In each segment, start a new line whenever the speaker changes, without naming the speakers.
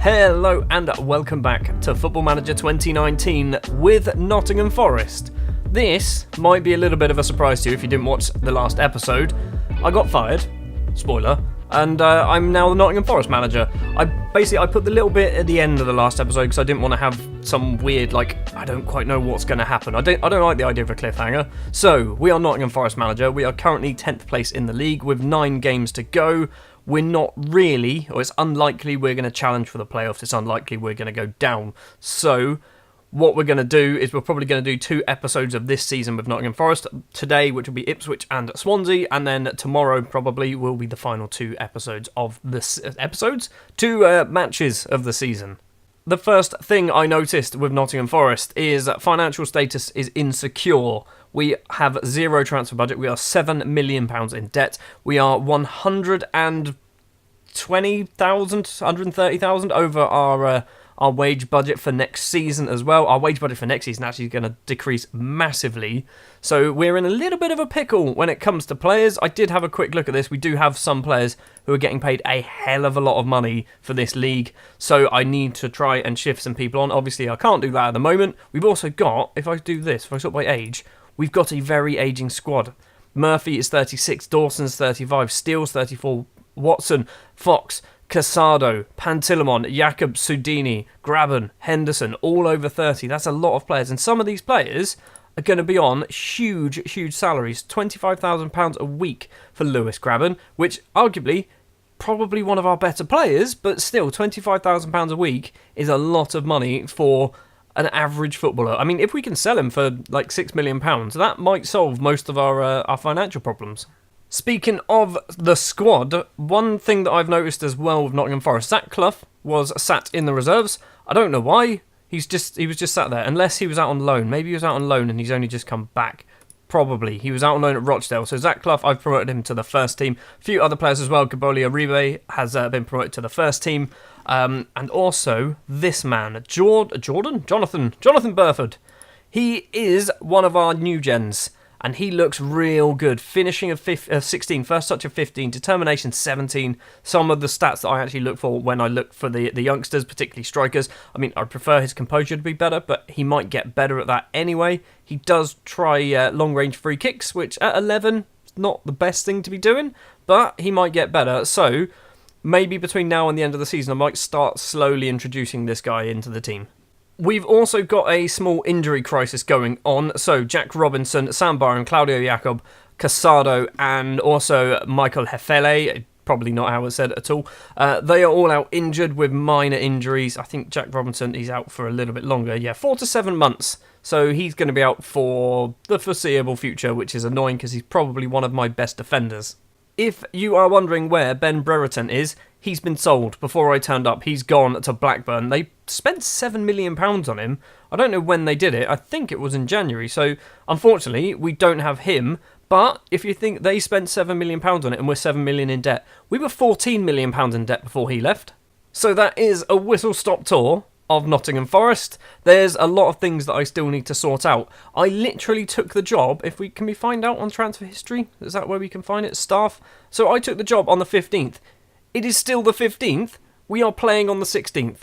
Hello and welcome back to Football Manager 2019 with Nottingham Forest. This might be a little bit of a surprise to you if you didn't watch the last episode. I got fired, spoiler, and I'm now the Nottingham Forest manager. I put the little bit at the end of the last episode because I didn't want to have some weird, I don't quite know what's going to happen. I don't like the idea of a cliffhanger. So, we are Nottingham Forest manager. We are currently 10th place in the league with 9 games to go. We're not really, or it's unlikely we're going to challenge for the playoffs. It's unlikely we're going to go down. So, what we're going to do is we're probably going to do 2 episodes of this season with Nottingham Forest. Today, which will be Ipswich and Swansea, and then tomorrow probably will be the final 2 episodes of this matches of the season. The first thing I noticed with Nottingham Forest is financial status is insecure. We have 0 transfer budget. We are £7 million in debt. We are 130,000 over our wage budget for next season as well. Our wage budget for next season actually is going to decrease massively. So we're in a little bit of a pickle when it comes to players. I did have a quick look at this. We do have some players who are getting paid a hell of a lot of money for this league. So I need to try and shift some people on. Obviously, I can't do that at the moment. We've also got, if I sort by age, we've got a very ageing squad. Murphy is 36, Dawson's 35, Steele's 34, Watson, Fox, Casado, Pantilimon, Jakob, Sudini, Graben, Henderson, all over 30. That's a lot of players. And some of these players are going to be on huge salaries. £25,000 a week for Lewis Graben, which arguably probably one of our better players, but still £25,000 a week is a lot of money for an average footballer. I mean, if we can sell him for like £6 million, that might solve most of our financial problems. Speaking of the squad, one thing that I've noticed as well with Nottingham Forest, Zach Clough was sat in the reserves. I don't know why. He was just sat there, unless he was out on loan. Maybe he was out on loan and he's only just come back. Probably. He was out on loan at Rochdale. So Zach Clough, I've promoted him to the first team. A few other players as well. Gaboli Aribe has been promoted to the first team. And also this man, Jonathan Burford. He is one of our new gens. And he looks real good. Finishing of 16, first touch of 15, determination 17. Some of the stats that I actually look for when I look for the youngsters, particularly strikers. I mean, I prefer his composure to be better, but he might get better at that anyway. He does try long-range free kicks, which at 11 is not the best thing to be doing, but he might get better. So maybe between now and the end of the season, I might start slowly introducing this guy into the team. We've also got a small injury crisis going on. So Jack Robinson, Sam Byron, Claudio Jacob, Casado, and also Michael Hefele, probably not how it's said at all. They are all out injured with minor injuries. I think Jack Robinson is out for a little bit longer. 4 to 7 months. So he's going to be out for the foreseeable future, which is annoying because he's probably one of my best defenders. If you are wondering where Ben Brereton is, he's been sold before I turned up. He's gone to Blackburn. They spent £7 million on him. I don't know when they did it. I think it was in January. So, unfortunately, we don't have him. But if you think they spent £7 million on it and we're £7 million in debt, we were £14 million in debt before he left. So that is a whistle-stop tour of Nottingham Forest. There's a lot of things that I still need to sort out. I literally took the job, can we find out on transfer history? Is that where we can find it? Staff? So I took the job on the 15th. It is still the 15th. We are playing on the 16th.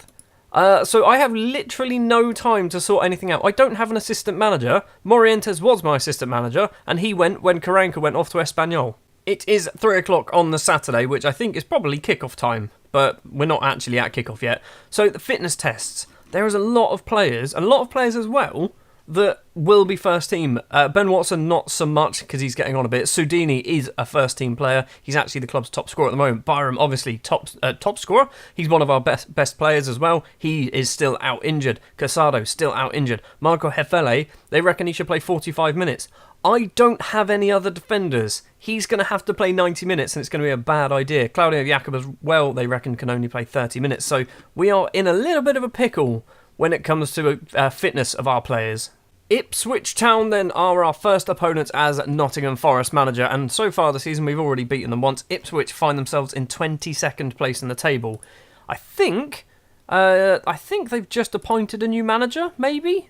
So I have literally no time to sort anything out. I don't have an assistant manager. Morientes was my assistant manager, and he went when Karanka went off to Espanyol. It is 3 o'clock on the Saturday, which I think is probably kick-off time, but we're not actually at kick-off yet. So the fitness tests. There is a lot of players as well, that will be first team. Ben Watson, not so much, because he's getting on a bit. Sudini is a first team player. He's actually the club's top scorer at the moment. Byram, obviously, top scorer. He's one of our best players as well. He is still out injured. Casado, still out injured. Marco Hefele, they reckon he should play 45 minutes. I don't have any other defenders. He's going to have to play 90 minutes, and it's going to be a bad idea. Claudio Jacob as well, they reckon, can only play 30 minutes. So we are in a little bit of a pickle when it comes to fitness of our players. Ipswich Town then are our first opponents as Nottingham Forest manager, and so far this season we've already beaten them once. Ipswich find themselves in 22nd place in the table. I think they've just appointed a new manager, maybe?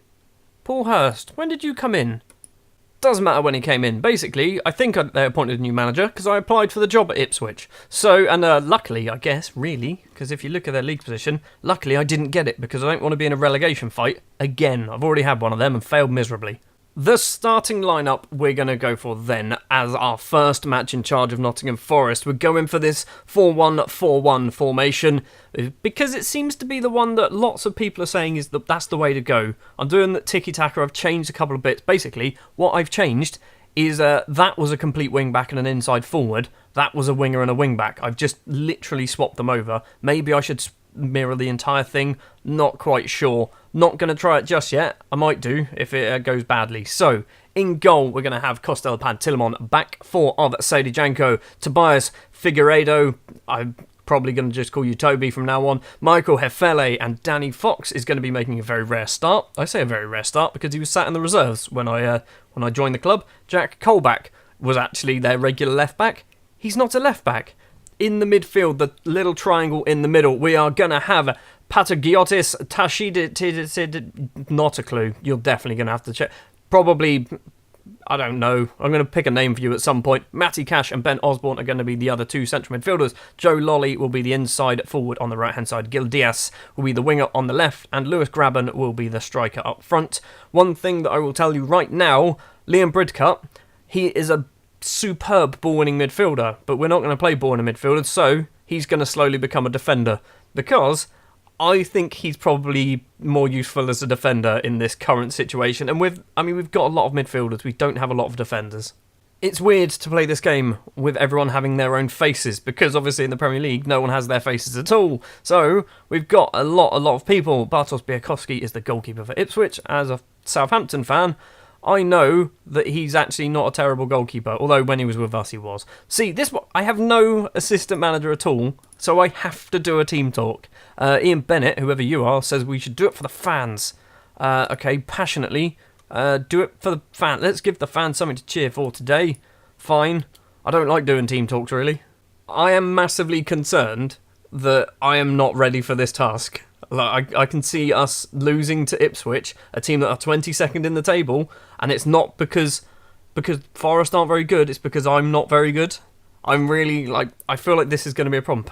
Paul Hurst, when did you come in? Doesn't matter when he came in. Basically, I think they appointed a new manager because I applied for the job at Ipswich. So, and luckily, I guess, really, because if you look at their league position, luckily I didn't get it because I don't want to be in a relegation fight again. I've already had one of them and failed miserably. The starting lineup we're going to go for then as our first match in charge of Nottingham Forest. We're going for this 4-1-4-1 formation because it seems to be the one that lots of people are saying is that's the way to go. I'm doing the tiki-taka. I've changed a couple of bits. Basically, what I've changed is that was a complete wing-back and an inside forward. That was a winger and a wing-back. I've just literally swapped them over. Maybe I should mirror the entire thing. Not quite sure. Not going to try it just yet. I might do if it goes badly. So, in goal, we're going to have Kostel Pantilimon, back four of Sadie Janko, Tobias Figueiredo, I'm probably going to just call you Toby from now on, Michael Hefele, and Danny Fox is going to be making a very rare start. I say a very rare start because he was sat in the reserves when I joined the club. Jack Colback was actually their regular left-back. He's not a left-back. In the midfield, the little triangle in the middle, we are going to have Patagiotis, Tashid, not a clue. You're definitely going to have to check. Probably, I don't know. I'm going to pick a name for you at some point. Matty Cash and Ben Osborne are going to be the other two central midfielders. Joe Lolly will be the inside forward on the right-hand side. Gil Diaz will be the winger on the left. And Lewis Graben will be the striker up front. One thing that I will tell you right now, Liam Bridcut, he is a superb ball-winning midfielder, but we're not going to play ball-winning midfielder, so he's going to slowly become a defender, because I think he's probably more useful as a defender in this current situation, and we've got a lot of midfielders, we don't have a lot of defenders. It's weird to play this game with everyone having their own faces, because obviously in the Premier League no one has their faces at all, so we've got a lot of people. Bartosz Białkowski is the goalkeeper for Ipswich. As a Southampton fan, I know that he's actually not a terrible goalkeeper, although when he was with us he was. See, I have no assistant manager at all, so I have to do a team talk. Ian Bennett, whoever you are, says we should do it for the fans. Okay, passionately, do it for the fans. Let's give the fans something to cheer for today. Fine. I don't like doing team talks, really. I am massively concerned that I am not ready for this task. Like, I can see us losing to Ipswich, a team that are 22nd in the table, and it's not because Forest aren't very good, it's because I'm not very good. I'm really, I feel like this is going to be a problem.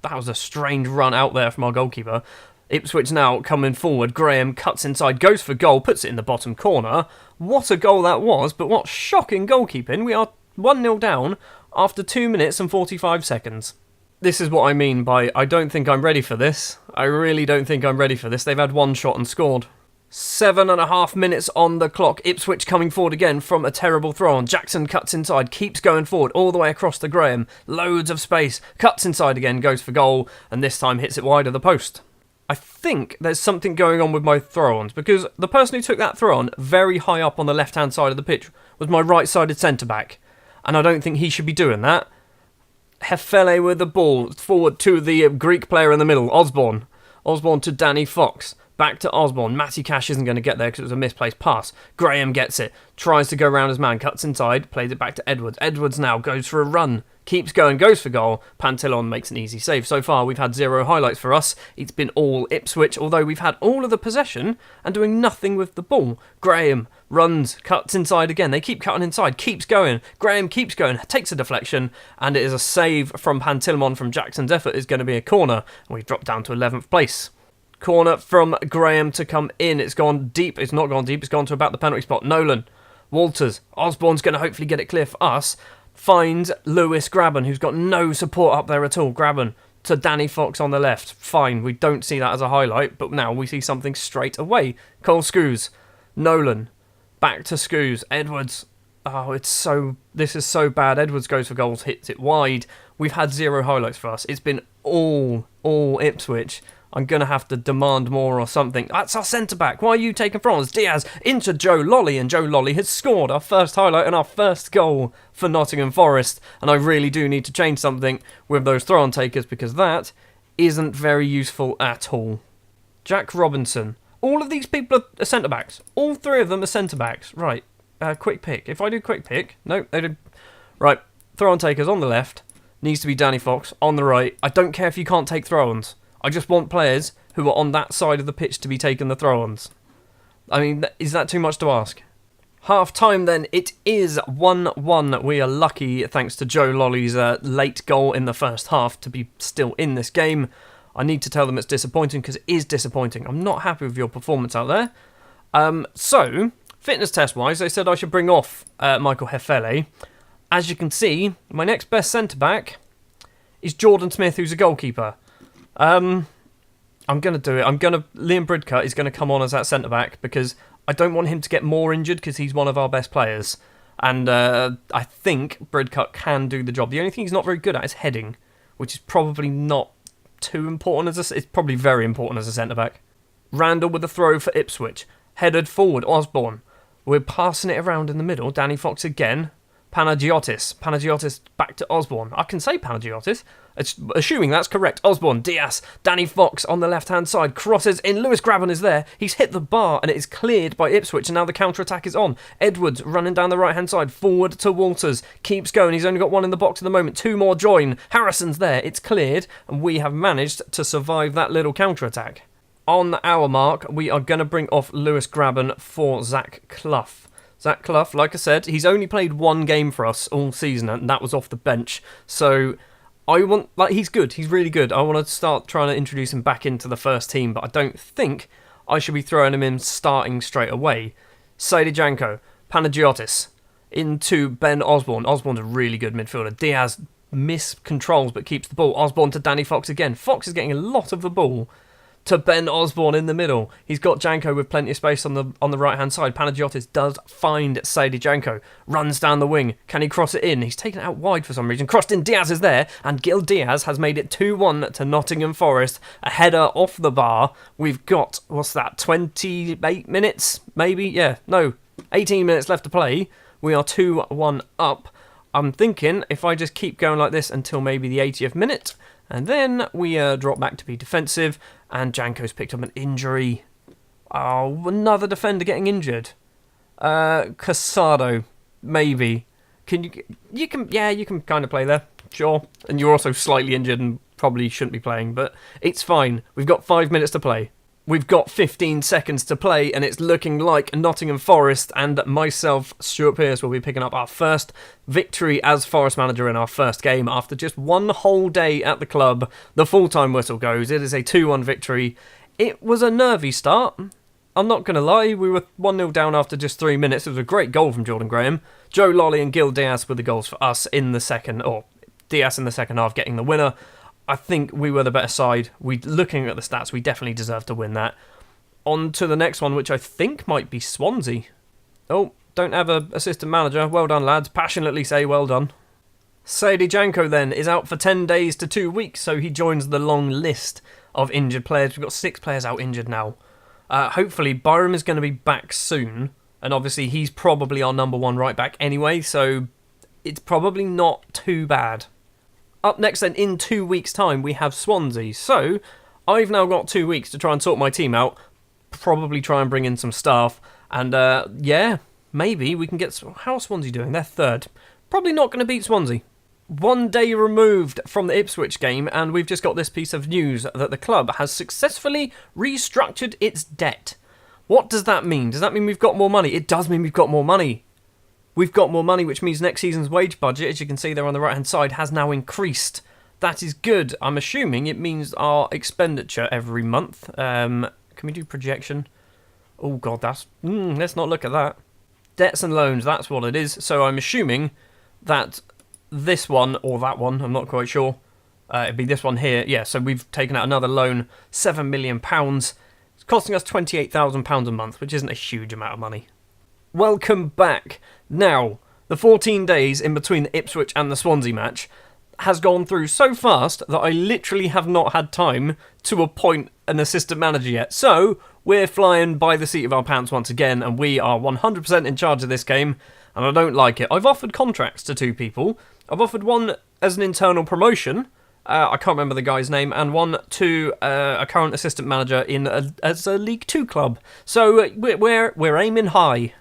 That was a strange run out there from our goalkeeper. Ipswich now coming forward, Graham cuts inside, goes for goal, puts it in the bottom corner. What a goal that was, but what shocking goalkeeping. We are 1-0 down after 2 minutes and 45 seconds. This is what I mean by I don't think I'm ready for this. I really don't think I'm ready for this. They've had one shot and scored. 7.5 minutes on the clock. Ipswich coming forward again from a terrible throw-on. Jackson cuts inside, keeps going forward all the way across to Graham. Loads of space. Cuts inside again, goes for goal, and this time hits it wide of the post. I think there's something going on with my throw-ons, because the person who took that throw-on very high up on the left-hand side of the pitch was my right-sided centre-back, and I don't think he should be doing that. Hefele with the ball, forward to the Greek player in the middle, Osborne. Osborne to Danny Fox. Back to Osborne. Matty Cash isn't going to get there because it was a misplaced pass. Graham gets it. Tries to go around his man. Cuts inside. Plays it back to Edwards. Edwards now goes for a run. Keeps going. Goes for goal. Pantilimon makes an easy save. So far, we've had 0 highlights for us. It's been all Ipswich, although we've had all of the possession and doing nothing with the ball. Graham runs. Cuts inside again. They keep cutting inside. Keeps going. Graham keeps going. Takes a deflection. And it is a save from Pantilimon from Jackson's effort. Is going to be a corner. And we've dropped down to 11th place. Corner from Graham to come in. It's gone deep. It's not gone deep. It's gone to about the penalty spot. Nolan. Walters. Osborne's going to hopefully get it clear for us. Finds Lewis Graben, who's got no support up there at all. Graben to Danny Fox on the left. Fine. We don't see that as a highlight, but now we see something straight away. Cole Scoos. Nolan. Back to Scoos. Edwards. Oh, this is so bad. Edwards goes for goals, hits it wide. We've had 0 highlights for us. It's been all Ipswich. I'm going to have to demand more or something. That's our centre-back. Why are you taking France? Diaz into Joe Lolly, and Joe Lolly has scored our first highlight and our first goal for Nottingham Forest. And I really do need to change something with those throw-on takers, because that isn't very useful at all. Jack Robinson. All of these people are centre-backs. All 3 of them are centre-backs. Right. Quick pick. If I do quick pick... No, they did... Right. Throw-on takers on the left. Needs to be Danny Fox. On the right. I don't care if you can't take throw-ons. I just want players who are on that side of the pitch to be taking the throw-ons. I mean, is that too much to ask? Half time then, it is 1-1. We are lucky, thanks to Joe Lolly's late goal in the first half, to be still in this game. I need to tell them it's disappointing, because it is disappointing. I'm not happy with your performance out there. So, fitness test-wise, they said I should bring off Michael Hefele. As you can see, my next best centre-back is Jordan Smith, who's a goalkeeper. I'm going to do it. Liam Bridcut is going to come on as that centre-back, because I don't want him to get more injured, because he's one of our best players. And I think Bridcut can do the job. The only thing he's not very good at is heading, which is probably not too important it's probably very important as a centre-back. Randall with the throw for Ipswich. Headed forward, Osborne. We're passing it around in the middle. Danny Fox again. Panagiotis back to Osborne. I can say Panagiotis, assuming that's correct. Osborne, Diaz, Danny Fox on the left-hand side. Crosses in. Lewis Graben is there. He's hit the bar and it is cleared by Ipswich, and now the counter-attack is on. Edwards running down the right-hand side. Forward to Walters. Keeps going. He's only got one in the box at the moment. Two more join. Harrison's there. It's cleared, and we have managed to survive that little counter-attack. On the hour mark, we are going to bring off Lewis Graben for Zach Clough. Zach Clough, like I said, he's only played one game for us all season, and that was off the bench. So he's good. He's really good. I want to start trying to introduce him back into the first team, but I don't think I should be throwing him in starting straight away. Sadie Janko, Panagiotis, into Ben Osborne. Osborne's a really good midfielder. Diaz miscontrols but keeps the ball. Osborne to Danny Fox again. Fox is getting a lot of the ball to Ben Osborne in the middle. He's got Janko with plenty of space on the right-hand side. Panagiotis does find Sadie Janko. Runs down the wing. Can he cross it in? He's taken it out wide for some reason. Crossed in. Diaz is there. And Gil Diaz has made it 2-1 to Nottingham Forest. A header off the bar. We've got, 28 minutes? Maybe? Yeah. No. 18 minutes left to play. We are 2-1 up. I'm thinking if I just keep going like this until maybe the 80th minute, and then we drop back to be defensive, and Janko's picked up an injury. Oh, another defender getting injured. Casado, maybe. You can kind of play there, sure. And you're also slightly injured and probably shouldn't be playing, but it's fine. We've got 5 minutes to play. We've got 15 seconds to play, and it's looking like Nottingham Forest and myself, Stuart Pearce, will be picking up our first victory as Forest manager in our first game after just one whole day at the club. The full-time whistle goes. It is a 2-1 victory. It was a nervy start. I'm not going to lie, we were 1-0 down after just 3 minutes. It was a great goal from Jordan Graham. Joe Lolly and Gil Diaz were the goals for us in the second, or Diaz in the second half getting the winner. I think we were the better side. Looking at the stats, we definitely deserved to win that. On to the next one, which I think might be Swansea. Oh, don't have an assistant manager. Well done, lads. Passionately say well done. Sadie Janko then is out for 10 days to 2 weeks, so he joins the long list of injured players. We've got 6 players out injured now. Hopefully, Byram is going to be back soon, and obviously he's probably our number one right back anyway, so it's probably not too bad. Up next then, in 2 weeks' time, we have Swansea. So, I've now got 2 weeks to try and sort my team out. Probably try and bring in some staff. And, maybe we can get... How are Swansea doing? They're third. Probably not going to beat Swansea. 1 day removed from the Ipswich game, and we've just got this piece of news that the club has successfully restructured its debt. What does that mean? Does that mean we've got more money? It does mean we've got more money. We've got more money, which means next season's wage budget, as you can see there on the right-hand side, has now increased. That is good. I'm assuming it means our expenditure every month. Can we do projection? Oh, God, that's... let's not look at that. Debts and loans, that's what it is. So I'm assuming that this one, or that one, I'm not quite sure. It'd be this one here. Yeah, so we've taken out another loan, £7 million. It's costing us £28,000 a month, which isn't a huge amount of money. Welcome back. Now, the 14 days in between the Ipswich and the Swansea match has gone through so fast that I literally have not had time to appoint an assistant manager yet. So, we're flying by the seat of our pants once again, and we are 100% in charge of this game, and I don't like it. I've offered contracts to 2 people. I've offered one as an internal promotion, I can't remember the guy's name, and one to a current assistant manager as a League 2 club. So, we're aiming high.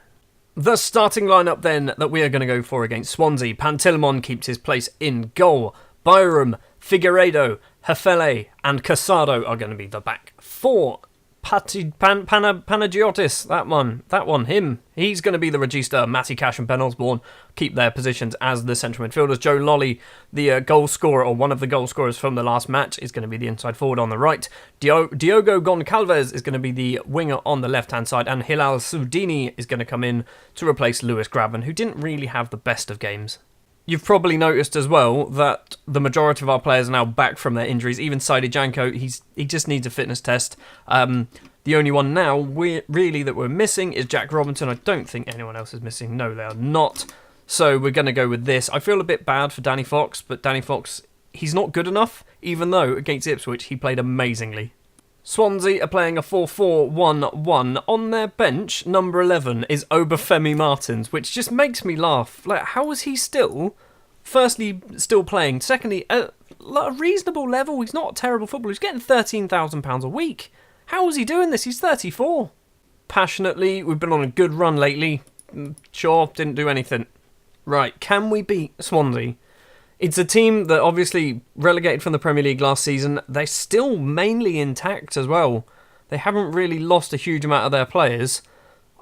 The starting lineup then that we are going to go for against Swansea. Pantilimon keeps his place in goal. Byram, Figueiredo, Hefele and Casado are going to be the back 4. Panagiotis, that one, him. He's going to be the regista. Matty Cash and Ben Osborne keep their positions as the central midfielders. Joe Lolly, the goal scorer, or one of the goal scorers from the last match, is going to be the inside forward on the right. Diogo Goncalves is going to be the winger on the left-hand side, and Hilal Soudini is going to come in to replace Lewis Graben, who didn't really have the best of games. You've probably noticed as well that the majority of our players are now back from their injuries. Even Saidi Janko, he just needs a fitness test. The only one now really that we're missing is Jack Robinson. I don't think anyone else is missing. No, they are not. So we're going to go with this. I feel a bit bad for Danny Fox, but Danny Fox, he's not good enough, even though against Ipswich he played amazingly. Swansea are playing a 4-4-1-1. On their bench, number 11 is Obafemi Martins, which just makes me laugh. Like, how is he firstly, still playing? Secondly, at a reasonable level. He's not a terrible footballer. He's getting £13,000 a week. How is he doing this? He's 34. Passionately, we've been on a good run lately. Sure, didn't do anything. Right, can we beat Swansea? It's a team that obviously relegated from the Premier League last season. They're still mainly intact as well. They haven't really lost a huge amount of their players.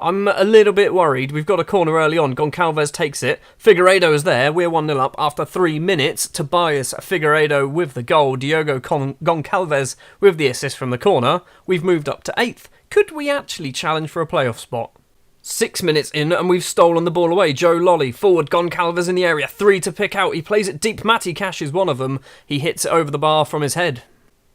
I'm a little bit worried. We've got a corner early on. Goncalves takes it. Figueiredo is there. We're 1-0 up after 3 minutes. Tobias Figueiredo with the goal. Diogo Goncalves with the assist from the corner. We've moved up to 8th. Could we actually challenge for a playoff spot? 6 minutes in and we've stolen the ball away. Joe Lolly, forward, Goncalves in the area. 3 to pick out. He plays it deep. Matty Cash is one of them. He hits it over the bar from his head.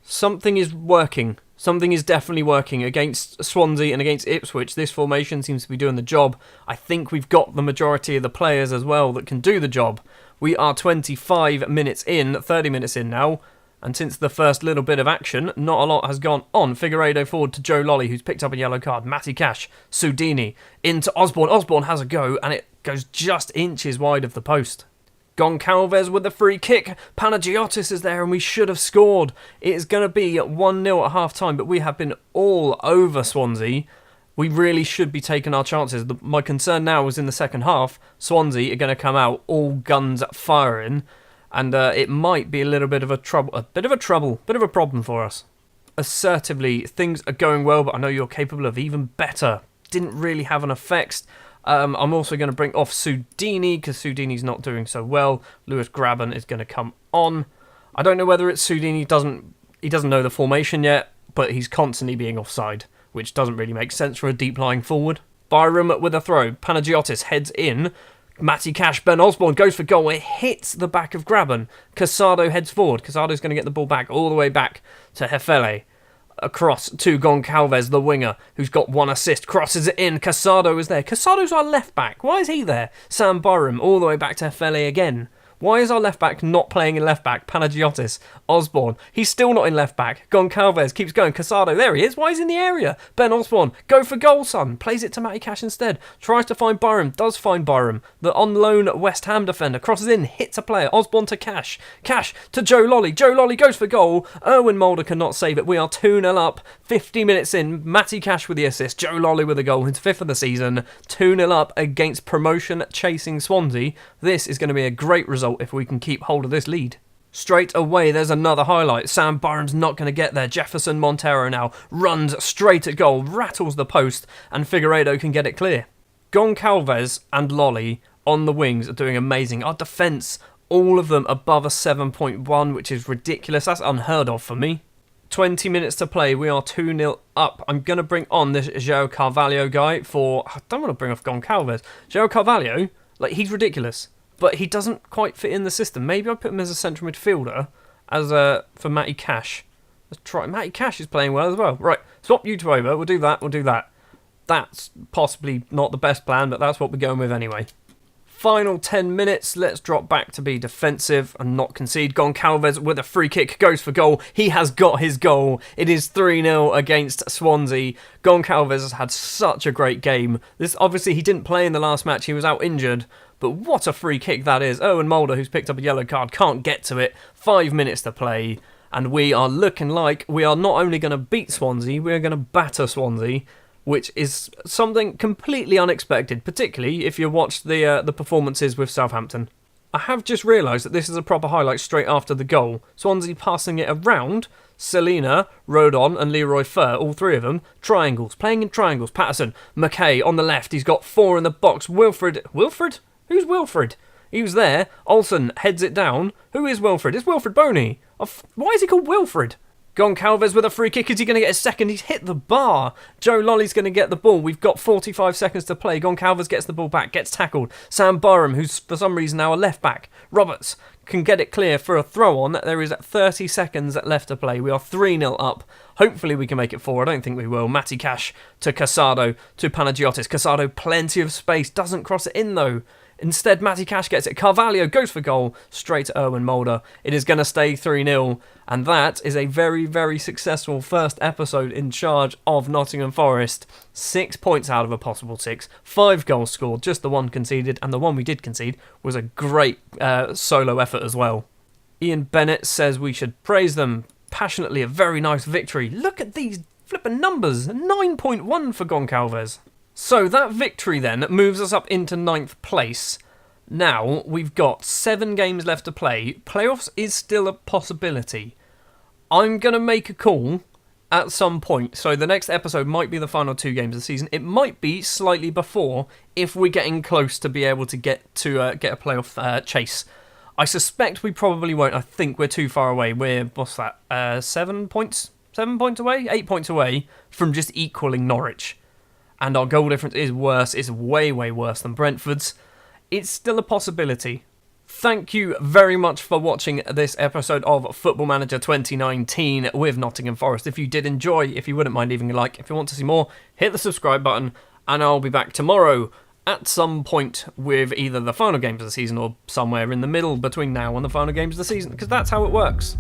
Something is working. Something is definitely working against Swansea and against Ipswich. This formation seems to be doing the job. I think we've got the majority of the players as well that can do the job. We are 25 minutes in, 30 minutes in now. And since the first little bit of action, not a lot has gone on. Figueiredo forward to Joe Lolly, who's picked up a yellow card. Matty Cash, Soudini, into Osborne. Osborne has a go, and it goes just inches wide of the post. Goncalves with the free kick. Panagiotis is there, and we should have scored. It is going to be 1-0 at half-time, but we have been all over Swansea. We really should be taking our chances. My concern now is in the second half, Swansea are going to come out all guns firing. And it might be a little bit of a problem for us. Assertively, things are going well, but I know you're capable of even better. Didn't really have an effect. I'm also going to bring off Soudini, because Soudini's not doing so well. Lewis Graben is going to come on. I don't know whether it's Soudini, he doesn't know the formation yet, but he's constantly being offside, which doesn't really make sense for a deep-lying forward. Byram with a throw. Panagiotis heads in. Matty Cash, Ben Osborne goes for goal. It hits the back of Graben. Casado heads forward. Casado's going to get the ball back, all the way back to Hefele. Across to Goncalves, the winger, who's got 1 assist. Crosses it in. Casado is there. Casado's our left back. Why is he there? Sam Byram, all the way back to Hefele again. Why is our left back not playing in left back? Panagiotis, Osborne, he's still not in left back. Goncalves keeps going. Casado, there he is. Why is he in the area? Ben Osborne, go for goal, son. Plays it to Matty Cash instead. Tries to find Byram, does find Byram. The on loan West Ham defender crosses in, hits a player. Osborne to Cash. Cash to Joe Lolly. Joe Lolly goes for goal. Erwin Mulder cannot save it. We are 2-0 up. 50 minutes in. Matty Cash with the assist. Joe Lolly with a goal. His 5th of the season. 2-0 up against promotion chasing Swansea. This is going to be a great result if we can keep hold of this lead. Straight away, there's another highlight. Sam Byram's not going to get there. Jefferson Montero now runs straight at goal, rattles the post, and Figueiredo can get it clear. Goncalves and Lolly on the wings are doing amazing. Our defence, all of them above a 7.1, which is ridiculous. That's unheard of for me. 20 minutes to play. We are 2-0 up. I'm going to bring on this João Carvalho guy for... I don't want to bring off Goncalves. João Carvalho, he's ridiculous. But he doesn't quite fit in the system. Maybe I'll put him as a central midfielder for Matty Cash. Let's try. Matty Cash is playing well as well. Right, swap you two over. We'll do that. That's possibly not the best plan, but that's what we're going with anyway. Final 10 minutes. Let's drop back to be defensive and not concede. Goncalves with a free kick goes for goal. He has got his goal. It is 3-0 against Swansea. Goncalves has had such a great game. This obviously he didn't play in the last match. He was out injured. But what a free kick that is. Owen Mulder, who's picked up a yellow card, can't get to it. 5 minutes to play. And we are looking like we are not only going to beat Swansea, we're going to batter Swansea, which is something completely unexpected, particularly if you watched the performances with Southampton. I have just realised that this is a proper highlight straight after the goal. Swansea passing it around. Selena, Rodon and Leroy Fer, all three of them, triangles, playing in triangles. Patterson, McKay on the left, he's got 4 in the box. Wilfred? Who's Wilfred? He was there. Olsen heads it down. Who is Wilfred? It's Wilfred Boney. Why is he called Wilfred? Goncalves with a free kick. Is he going to get a second? He's hit the bar. Joe Lolly's going to get the ball. We've got 45 seconds to play. Goncalves gets the ball back, gets tackled. Sam Barham, who's for some reason now a left back. Roberts can get it clear for a throw on. There is 30 seconds left to play. We are 3-0 up. Hopefully we can make it 4. I don't think we will. Matty Cash to Casado to Panagiotis. Casado, plenty of space. Doesn't cross it in though. Instead, Matty Cash gets it. Carvalho goes for goal, straight to Erwin Mulder. It is going to stay 3-0, and that is a very, very successful first episode in charge of Nottingham Forest. 6 points out of a possible 6. 5 goals scored, just the one conceded, and the one we did concede was a great solo effort as well. Ian Bennett says we should praise them passionately. A very nice victory. Look at these flipping numbers. 9.1 for Goncalves. So that victory then moves us up into 9th place. Now we've got 7 games left to play. Playoffs is still a possibility. I'm going to make a call at some point. So the next episode might be the final 2 games of the season. It might be slightly before if we're getting close to be able to get a playoff chase. I suspect we probably won't. I think we're too far away. We're, 7 points? 7 points away? 8 points away from just equaling Norwich. And our goal difference is worse. It's way, way worse than Brentford's. It's still a possibility. Thank you very much for watching this episode of Football Manager 2019 with Nottingham Forest. If you did enjoy, if you wouldn't mind leaving a like, if you want to see more, hit the subscribe button, and I'll be back tomorrow at some point with either the final games of the season or somewhere in the middle between now and the final games of the season, because that's how it works.